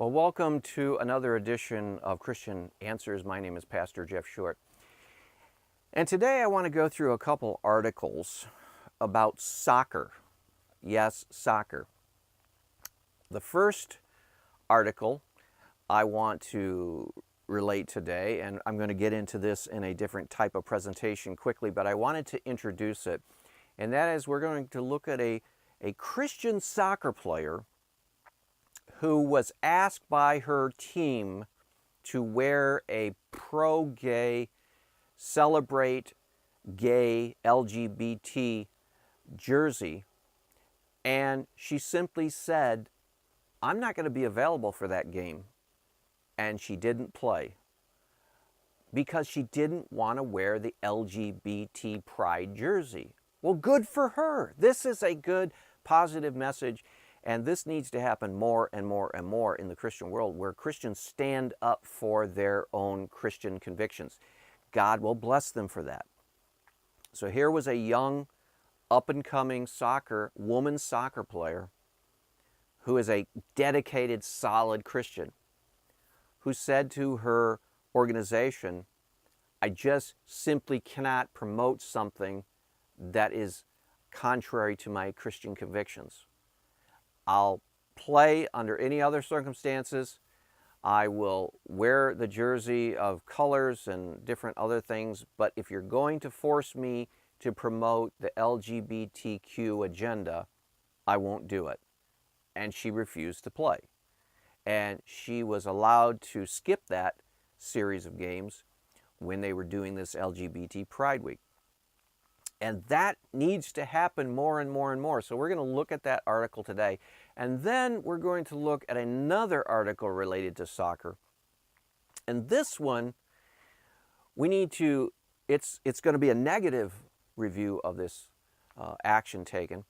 Well, welcome to another edition of Christian Answers. My name is Pastor Jeff Short. And today I want to go through a couple articles about soccer. Yes, soccer. The first article I want to relate today, and I'm going to get into this in a different type of presentation quickly, but I wanted to introduce it. And that is, we're going to look at a Christian soccer player who was asked by her team to wear a pro-gay, celebrate gay LGBT jersey, and she simply said, "I'm not going to be available for that game," and she didn't play because she didn't want to wear the LGBT Pride jersey. Well, good for her. This is a good, positive message. And this needs to happen more and more and more in the Christian world, where Christians stand up for their own Christian convictions. God will bless them for that. So here was a young, up-and-coming woman soccer player who is a dedicated, solid Christian, who said to her organization, "I just simply cannot promote something that is contrary to my Christian convictions. I'll play under any other circumstances. I will wear the jersey of colors and different other things, but if you're going to force me to promote the LGBTQ agenda, I won't do it." And she refused to play. And she was allowed to skip that series of games when they were doing this LGBT Pride Week. And that needs to happen more and more and more. So we're going to look at that article today. And then we're going to look at another article related to soccer. And this one, it's going to be a negative review of this action taken,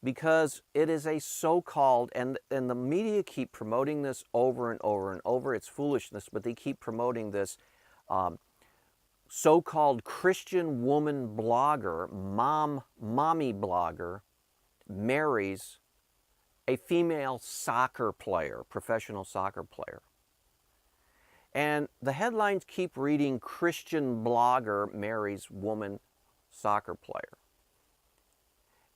because it is a so-called, and the media keep promoting this over and over and over. It's foolishness, but they keep promoting this so-called Christian woman blogger, mommy blogger, marries a female soccer player, professional soccer player. And the headlines keep reading, "Christian blogger marries woman soccer player."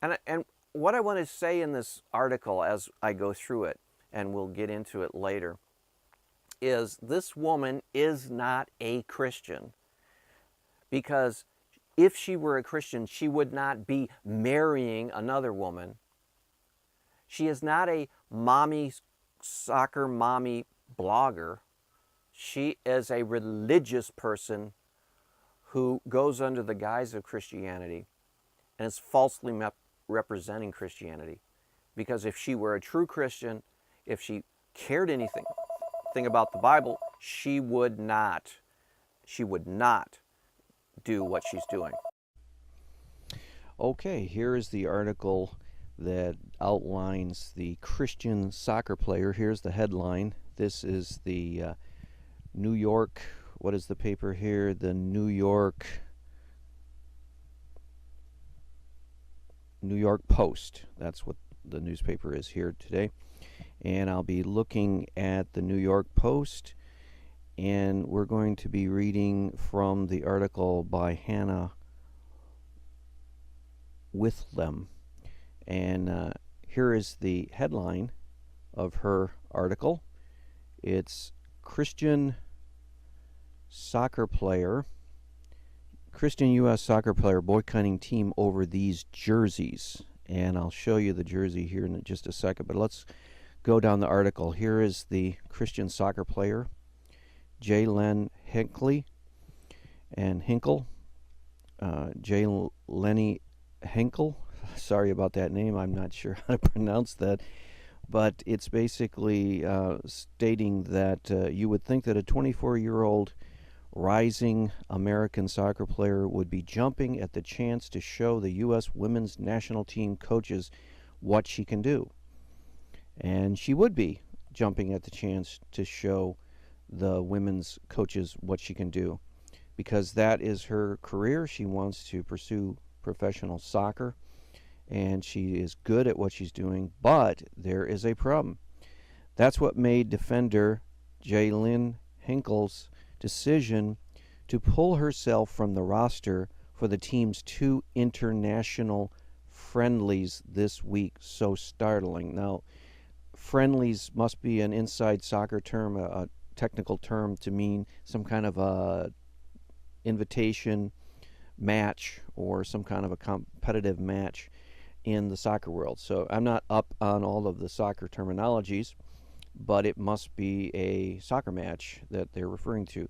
And what I want to say in this article as I go through it, and we'll get into it later, is this woman is not a Christian. Because if she were a Christian, she would not be marrying another woman. She is not a soccer mommy blogger. She is a religious person who goes under the guise of Christianity and is falsely representing Christianity. Because if she were a true Christian, if she cared anything about the Bible, she would not do what she's doing. Okay, here is the article that outlines the Christian soccer player. Here's the headline. This is the New York, what is the paper here? The New York Post. That's what the newspaper is here today. And I'll be looking at the New York Post, and we're going to be reading from the article by Hannah Withlem. And here is the headline of her article. It's Christian U.S. soccer player boycotting team over these jerseys. And I'll show you the jersey here in just a second, but let's go down the article. Here is the Christian soccer player, J. Hinckley and Hinkle. J. Lenny Hinkle. Sorry about that name. I'm not sure how to pronounce that. But it's basically stating that you would think that a 24-year-old rising American soccer player would be jumping at the chance to show the U.S. women's national team coaches what she can do. And she would be jumping at the chance to show the women's coaches what she can do, because that is her career. She wants to pursue professional soccer, and she is good at what she's doing. But there is a problem. That's what made defender Jalen Hinkle's decision to pull herself from the roster for the team's 2 international friendlies this week so startling. Now, friendlies must be an inside soccer term, a technical term to mean some kind of a invitation match or some kind of a competitive match in the soccer world. So I'm not up on all of the soccer terminologies, but it must be a soccer match that they're referring to.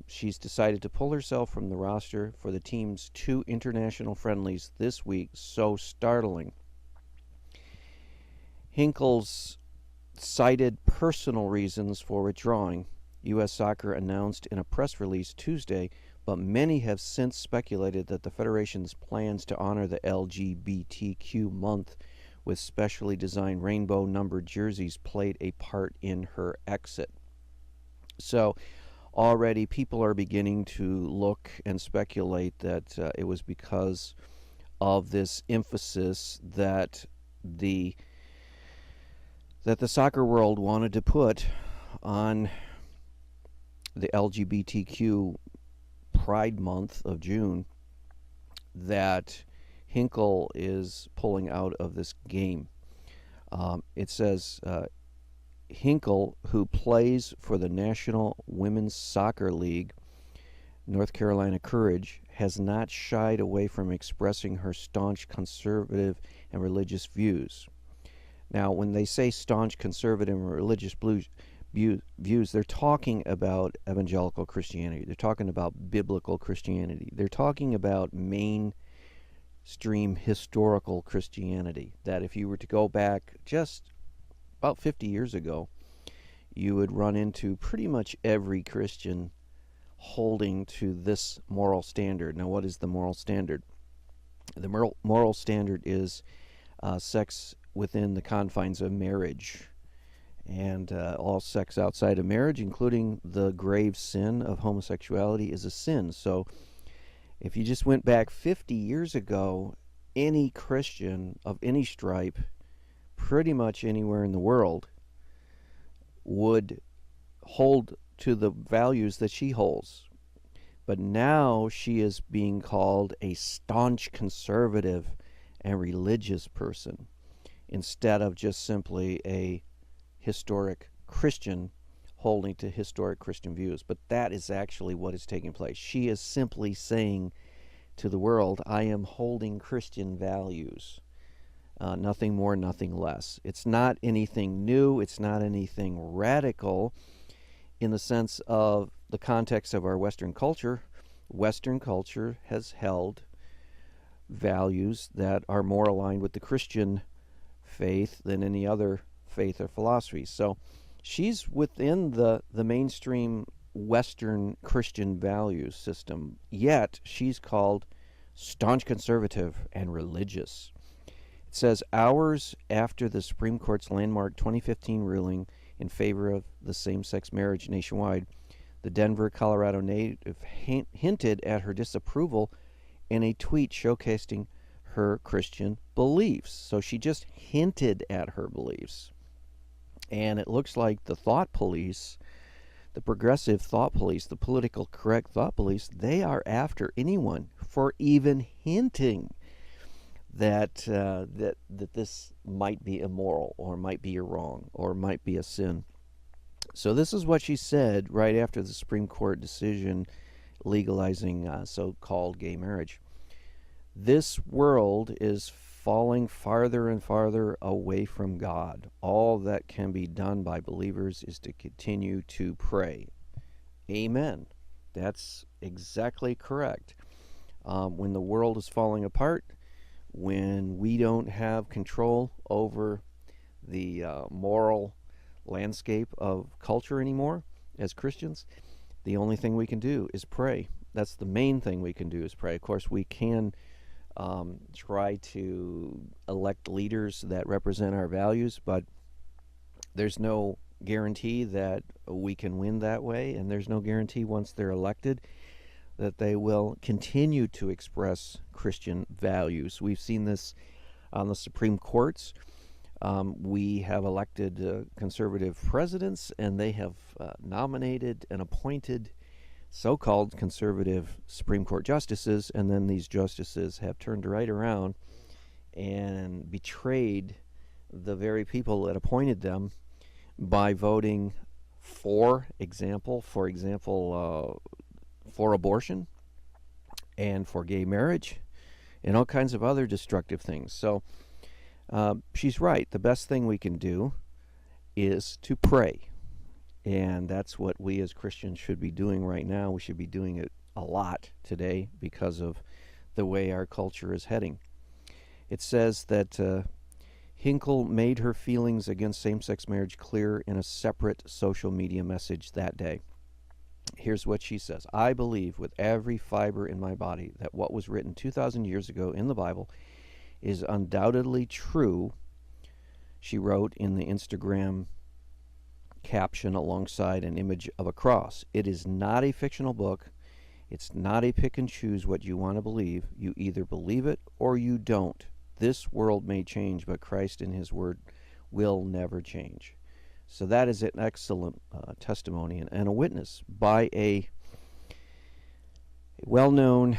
She's decided to pull herself from the roster for the team's 2 international friendlies this week. So startling. Hinkle's cited personal reasons for withdrawing, U.S. Soccer announced in a press release Tuesday, but many have since speculated that the Federation's plans to honor the LGBTQ month with specially designed rainbow-numbered jerseys played a part in her exit. So already people are beginning to look and speculate that it was because of this emphasis that the soccer world wanted to put on the LGBTQ Pride month of June, that Hinkle is pulling out of this game. It says Hinkle, who plays for the National Women's Soccer League, North Carolina Courage, has not shied away from expressing her staunch conservative and religious views. Now, when they say staunch conservative and religious views, they're talking about evangelical Christianity. They're talking about biblical Christianity. They're talking about mainstream historical Christianity, that if you were to go back just about 50 years ago, you would run into pretty much every Christian holding to this moral standard. Now, what is the moral standard? The moral standard is sex within the confines of marriage, and all sex outside of marriage, including the grave sin of homosexuality, is a sin. So if you just went back 50 years ago, any Christian of any stripe, pretty much anywhere in the world, would hold to the values that she holds. But now she is being called a staunch conservative and religious person, instead of just simply a historic Christian holding to historic Christian views. But that is actually what is taking place. She is simply saying to the world, I am holding Christian values. Nothing more, nothing less. It's not anything new. It's not anything radical in the sense of the context of our Western culture. Western culture has held values that are more aligned with the Christian faith than any other faith or philosophy. So she's within the mainstream Western Christian values system, yet she's called staunch conservative and religious. It says, hours after the Supreme Court's landmark 2015 ruling in favor of the same-sex marriage nationwide, the Denver, Colorado native hinted at her disapproval in a tweet showcasing her Christian beliefs. So she just hinted at her beliefs. And it looks like the thought police, the progressive thought police, the political correct thought police, they are after anyone for even hinting that this might be immoral or might be wrong or might be a sin. So this is what she said right after the Supreme Court decision legalizing so-called gay marriage. This world is falling farther and farther away from God. All that can be done by believers is to continue to pray. Amen. That's exactly correct. When the world is falling apart, when we don't have control over the moral landscape of culture anymore as Christians, the only thing we can do is pray. That's the main thing we can do is pray. Of course, we can try to elect leaders that represent our values, but there's no guarantee that we can win that way, and there's no guarantee once they're elected that they will continue to express Christian values. We've seen this on the Supreme Courts. We have elected conservative presidents, and they have nominated and appointed so-called conservative Supreme Court justices, and then these justices have turned right around and betrayed the very people that appointed them by voting for example, for abortion and for gay marriage and all kinds of other destructive things. So she's right. The best thing we can do is to pray. And that's what we as Christians should be doing right now. We should be doing it a lot today because of the way our culture is heading. It says that Hinkle made her feelings against same-sex marriage clear in a separate social media message that day. Here's what she says. I believe with every fiber in my body that what was written 2,000 years ago in the Bible is undoubtedly true, she wrote in the Instagram caption alongside an image of a cross. It is not a fictional book. It's not a pick and choose what you want to believe. You either believe it or you don't. This world may change, but Christ and his word will never change. So that is an excellent testimony and a witness by a well-known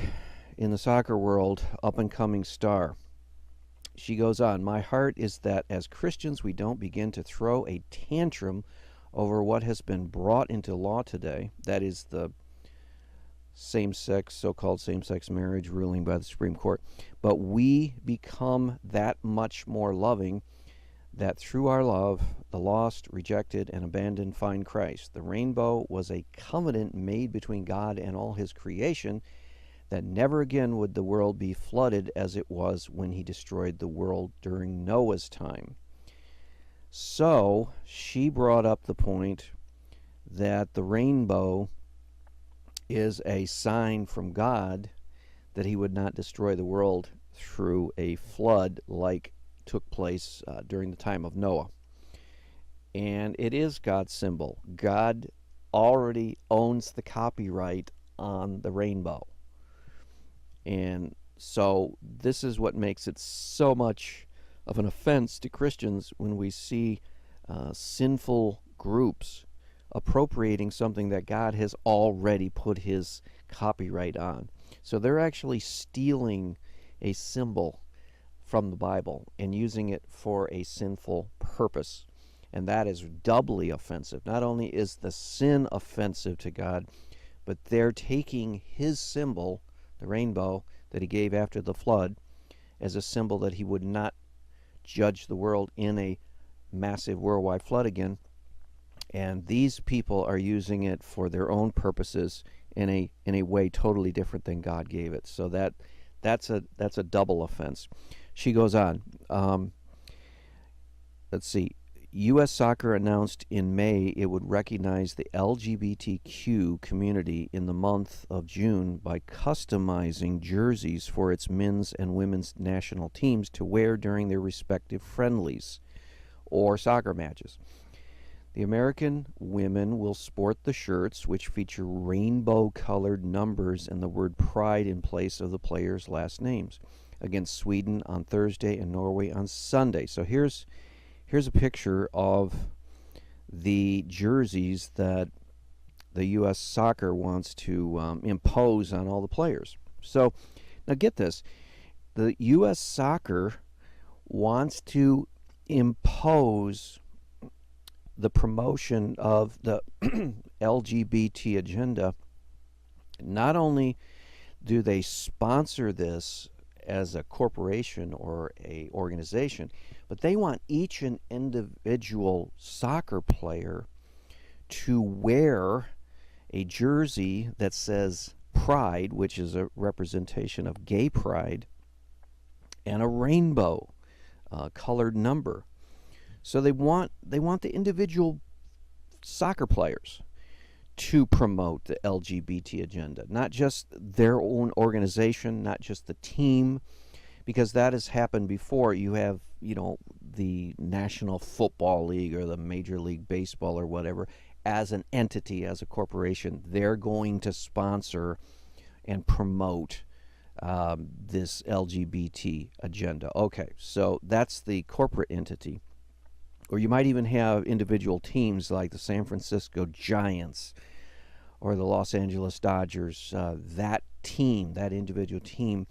in the soccer world up-and-coming star. She goes on, my heart is that as Christians we don't begin to throw a tantrum over what has been brought into law today, that is the same-sex, so-called same-sex marriage ruling by the Supreme Court, but we become that much more loving that through our love, the lost, rejected, and abandoned find Christ. The rainbow was a covenant made between God and all his creation that never again would the world be flooded as it was when he destroyed the world during Noah's time. So she brought up the point that the rainbow is a sign from God that he would not destroy the world through a flood like took place during the time of Noah. And it is God's symbol. God already owns the copyright on the rainbow. And so this is what makes it so much of an offense to Christians when we see sinful groups appropriating something that God has already put his copyright on. So they're actually stealing a symbol from the Bible and using it for a sinful purpose. And that is doubly offensive. Not only is the sin offensive to God, but they're taking his symbol, the rainbow that he gave after the flood, as a symbol that he would not judge the world in a massive worldwide flood again. And these people are using it for their own purposes in a way totally different than God gave it. So that's a double offense. She goes on. Let's see. U.S. Soccer announced in May it would recognize the LGBTQ community in the month of June by customizing jerseys for its men's and women's national teams to wear during their respective friendlies or soccer matches. The American women will sport the shirts, which feature rainbow-colored numbers and the word Pride in place of the players' last names, against Sweden on Thursday and Norway on Sunday. So here's a picture of the jerseys that the U.S. Soccer wants to impose on all the players. So now get this. The U.S. Soccer wants to impose the promotion of the LGBT agenda. Not only do they sponsor this as a corporation or a organization, but they want each and individual soccer player to wear a jersey that says Pride, which is a representation of gay pride, and a rainbow colored number. So they want the individual soccer players to promote the LGBT agenda, not just their own organization, not just the team, because that has happened before. You have, the National Football League or the Major League Baseball or whatever, as an entity, as a corporation, they're going to sponsor and promote this LGBT agenda. Okay, so that's the corporate entity. Or you might even have individual teams like the San Francisco Giants or the Los Angeles Dodgers. That team, that individual team,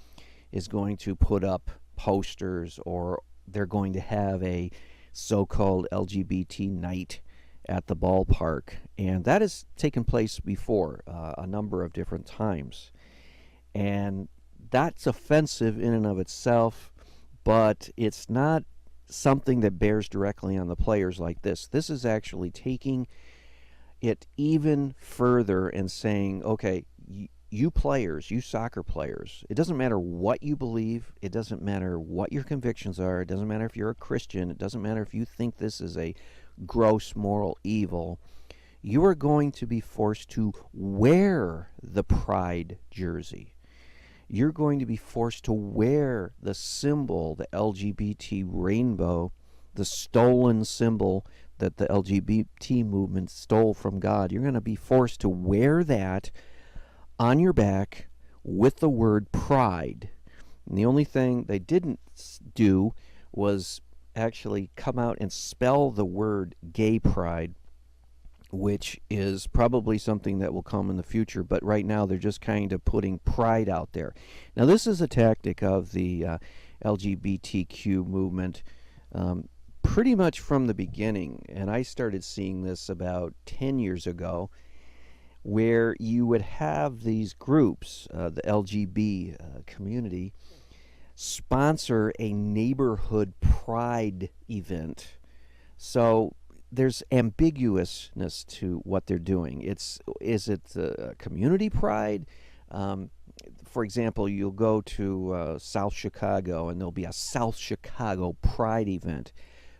is going to put up posters, or they're going to have a so-called LGBT night at the ballpark. And that has taken place before a number of different times. And that's offensive in and of itself, but it's not something that bears directly on the players like this. This is actually taking it even further and saying, okay, you players, you soccer players, it doesn't matter what you believe, it doesn't matter what your convictions are, it doesn't matter if you're a Christian, it doesn't matter if you think this is a gross moral evil, you are going to be forced to wear the Pride jersey. You're going to be forced to wear the symbol, the LGBT rainbow, the stolen symbol that the LGBT movement stole from God. You're going to be forced to wear that on your back with the word pride. And the only thing they didn't do was actually come out and spell the word gay pride, which is probably something that will come in the future, but right now they're just kind of putting pride out there. Now, this is a tactic of the LGBTQ movement pretty much from the beginning, and I started seeing this about 10 years ago, where you would have these groups, the LGB community, sponsor a neighborhood pride event. So there's ambiguousness to what they're doing. Is it community pride? For example, you'll go to South Chicago, and there'll be a South Chicago Pride event,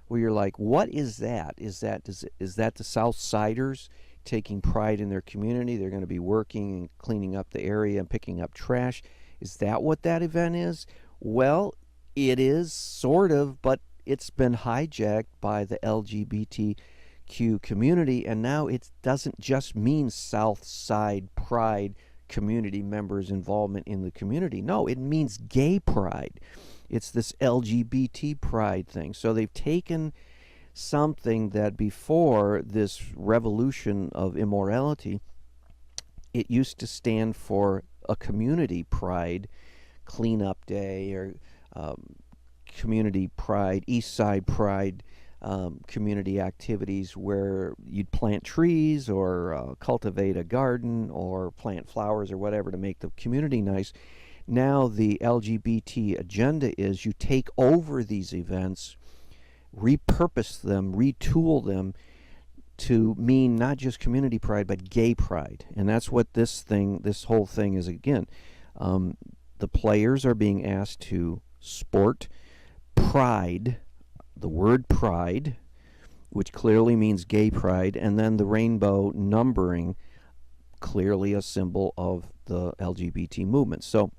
where you're like, what is that? Is that the South Siders taking pride in their community? They're going to be working and cleaning up the area and picking up trash. Is that what that event is? Well, it is sort of, but it's been hijacked by the LGBTQ community, and now it doesn't just mean South Side Pride community members' involvement in the community. No, it means gay pride. It's this LGBT pride thing. So they've taken something that before this revolution of immorality, it used to stand for a community pride, cleanup day, or community pride, East Side Pride, community activities where you'd plant trees or cultivate a garden or plant flowers or whatever to make the community nice. Now the LGBT agenda is you take over these events, repurpose them, retool them to mean not just community pride but gay pride. And that's what this whole thing is again. The players are being asked to sport pride, the word pride, which clearly means gay pride, and then the rainbow numbering, clearly a symbol of the LGBT movement. So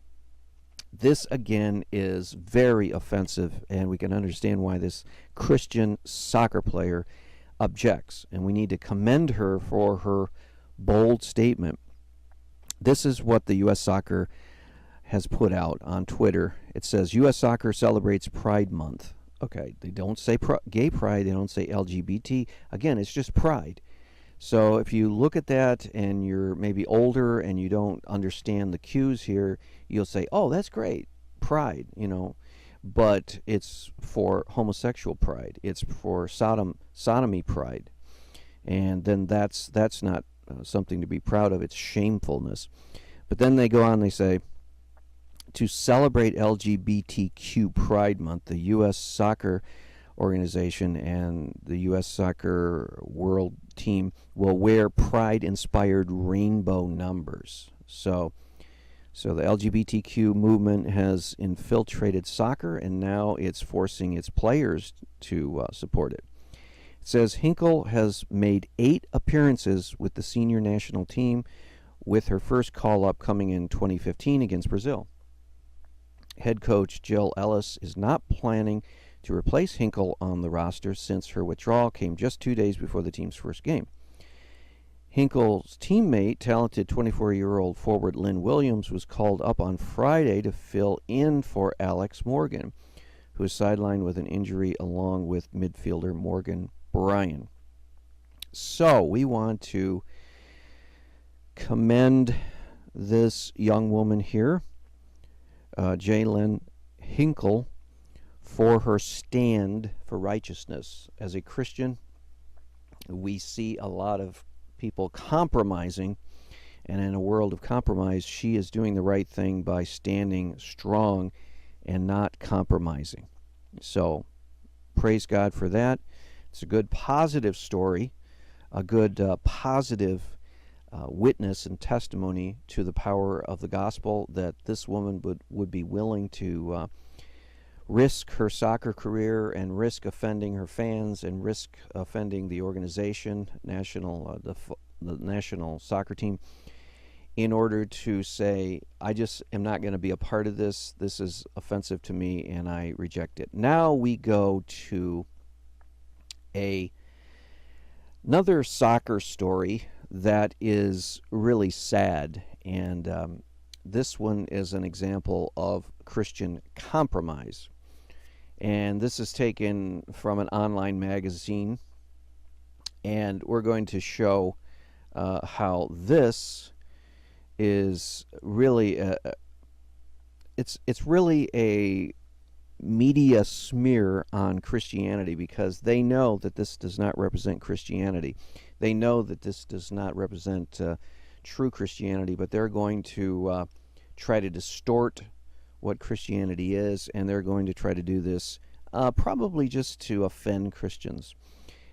this again is very offensive, and we can understand why this Christian soccer player objects, and we need to commend her for her bold statement. This is what the U.S. Soccer has put out on Twitter. It says, U.S. Soccer celebrates Pride Month. Okay, they don't say gay pride, they don't say LGBT. Again, it's just pride. So if you look at that and you're maybe older and you don't understand the cues here, you'll say, oh, that's great, pride, but it's for homosexual pride. It's for sodomy pride. And then that's not something to be proud of. It's shamefulness. But then they go on, they say, to celebrate LGBTQ Pride Month, the U.S. Soccer Organization and the U.S. Soccer World Team will wear pride-inspired rainbow numbers. So the LGBTQ movement has infiltrated soccer, and now it's forcing its players to support it. It says Hinkle has made 8 appearances with the senior national team, with her first call-up coming in 2015 against Brazil. Head coach Jill Ellis is not planning to replace Hinkle on the roster since her withdrawal came just 2 days before the team's first game. Hinkle's teammate, talented 24-year-old forward Lynn Williams, was called up on Friday to fill in for Alex Morgan, who is sidelined with an injury along with midfielder Morgan Bryan. So we want to commend this young woman here, Jalen Hinkle, for her stand for righteousness. As a Christian, we see a lot of people compromising, and in a world of compromise, she is doing the right thing by standing strong and not compromising. So, praise God for that. It's a good positive story, a good positive witness and testimony to the power of the gospel, that this woman would be willing to risk her soccer career and risk offending her fans and risk offending the organization, the national soccer team, in order to say, I just am not going to be a part of this. This is offensive to me, and I reject it. Now we go to another soccer story that is really sad, and this one is an example of Christian compromise. And this is taken from an online magazine, and we're going to show how this is really it's really a media smear on Christianity, because they know that this does not represent Christianity. They know that this does not represent true Christianity, but they're going to try to distort what Christianity is, and they're going to try to do this probably just to offend Christians.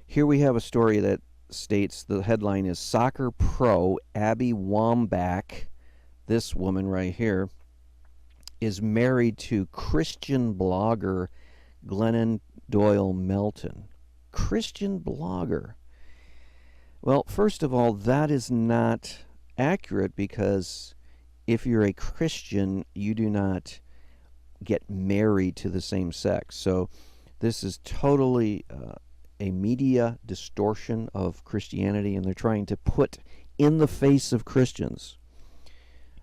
Here we have a story that states, the headline is, Soccer Pro Abby Wambach, this woman right here, is married to Christian blogger Glennon Doyle Melton. Christian blogger. Well, first of all, that is not accurate, because if you're a Christian, you do not get married to the same sex. So this is totally a media distortion of Christianity, and they're trying to put in the face of Christians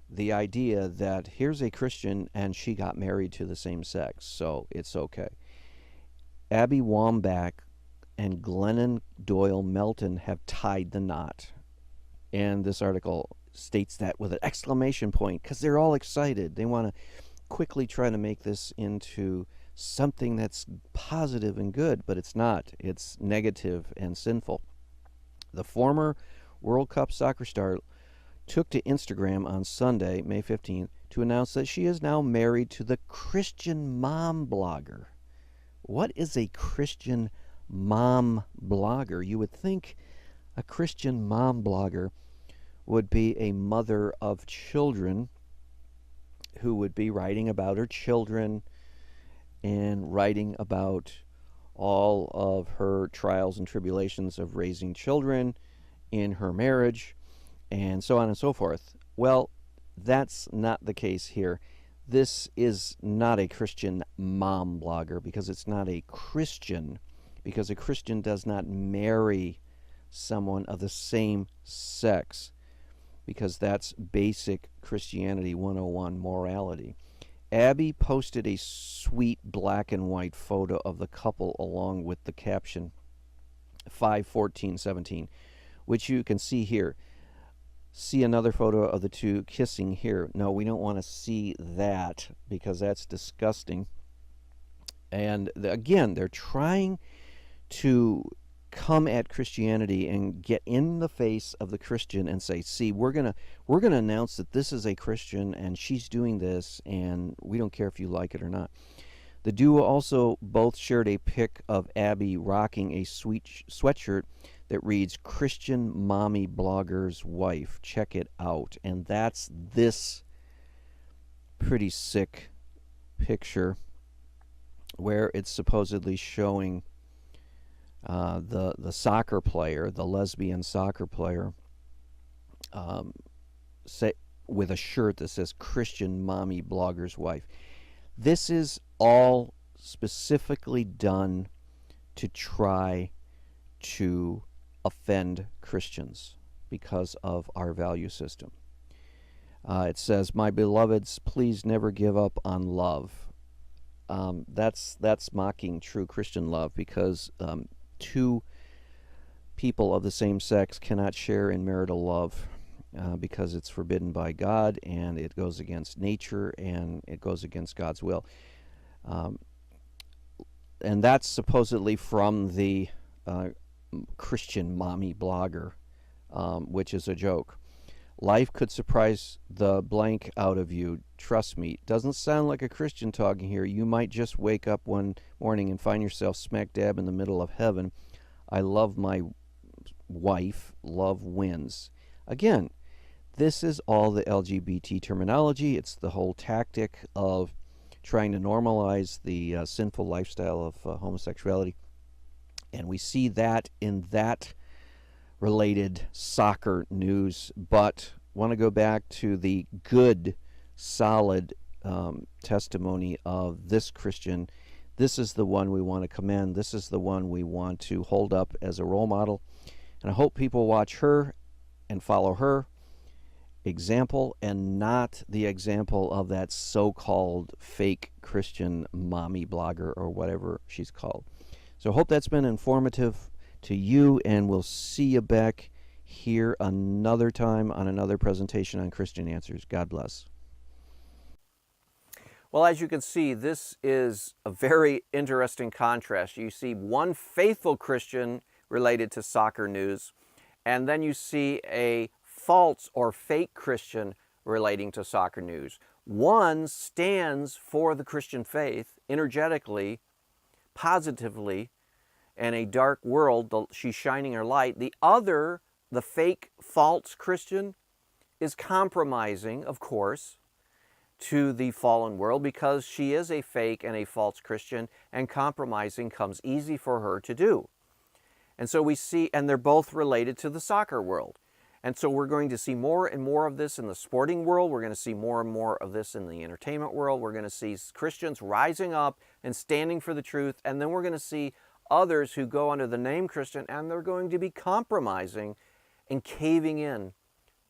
the idea that here's a Christian and she got married to the same sex, so it's okay. Abby Wambach and Glennon Doyle Melton have tied the knot. And this article states that with an exclamation point, because they're all excited. They want to quickly try to make this into something that's positive and good, but it's not. It's negative and sinful. The former World Cup soccer star took to Instagram on Sunday, May 15th, to announce that she is now married to the Christian mom blogger. What is a Christian mom blogger? You would think a Christian mom blogger would be a mother of children who would be writing about her children and writing about all of her trials and tribulations of raising children in her marriage, and so on and so forth. Well, that's not the case here. This is not a Christian mom blogger, because it's not a Christian, because a Christian does not marry someone of the same sex, because that's basic Christianity 101 morality. Abby posted a sweet black and white photo of the couple along with the caption 5/14/17, which you can see here. See another photo of the two kissing here. No, we don't want to see that, because that's disgusting. And again, they're trying to come at Christianity and get in the face of the Christian and say, see, we're gonna announce that this is a Christian and she's doing this, and we don't care if you like it or not. The duo also both shared a pic of Abby rocking a sweet sweatshirt that reads, Christian Mommy Blogger's Wife. Check it out. And that's this pretty sick picture where it's supposedly showing the soccer player, the lesbian soccer player, with a shirt that says Christian Mommy Blogger's Wife. This is all specifically done to try to offend Christians because of our value system. It says, my beloveds, please never give up on love. that's mocking true Christian love, because two people of the same sex cannot share in marital love, because it's forbidden by God, and it goes against nature, and it goes against God's will. And that's supposedly from the Christian mommy blogger, which is a joke. Life could surprise the blank out of you. Trust me. Doesn't sound like a Christian talking here. You might just wake up one morning and find yourself smack dab in the middle of heaven. I love my wife. Love wins. Again, this is all the LGBT terminology. It's the whole tactic of trying to normalize the sinful lifestyle of homosexuality. And we see that in that related soccer news, but want to go back to the good, solid testimony of this Christian. This is the one we want to commend. This is the one we want to hold up as a role model. And I hope people watch her and follow her example, and not the example of that so-called fake Christian mommy blogger or whatever she's called. So I hope that's been informative to you, and we'll see you back here another time on another presentation on Christian Answers. God bless. Well, as you can see, this is a very interesting contrast. You see one faithful Christian related to soccer news, and then you see a false or fake Christian relating to soccer news. One stands for the Christian faith energetically, positively, in a dark world. She's shining her light. The other, the fake, false Christian, is compromising, of course, to the fallen world, because she is a fake and a false Christian, and compromising comes easy for her to do. And so we see, and they're both related to the soccer world. And so we're going to see more and more of this in the sporting world. We're going to see more and more of this in the entertainment world. We're going to see Christians rising up and standing for the truth. And then we're going to see others who go under the name Christian, and they're going to be compromising and caving in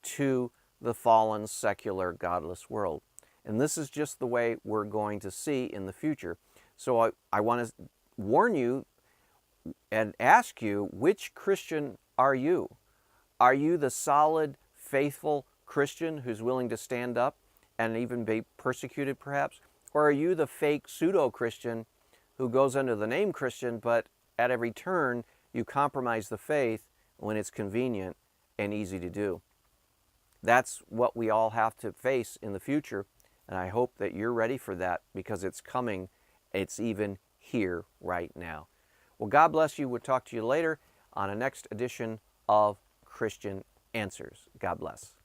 to the fallen, secular, godless world. And this is just the way we're going to see in the future. So I want to warn you and ask you, which Christian are you? Are you the solid, faithful Christian who's willing to stand up and even be persecuted perhaps? Or are you the fake pseudo-Christian who goes under the name Christian, but at every turn you compromise the faith when it's convenient and easy to do? That's what we all have to face in the future, and I hope that you're ready for that, because it's coming. It's even here right now. Well, God bless you. We'll talk to you later on a next edition of Christian Answers. God bless.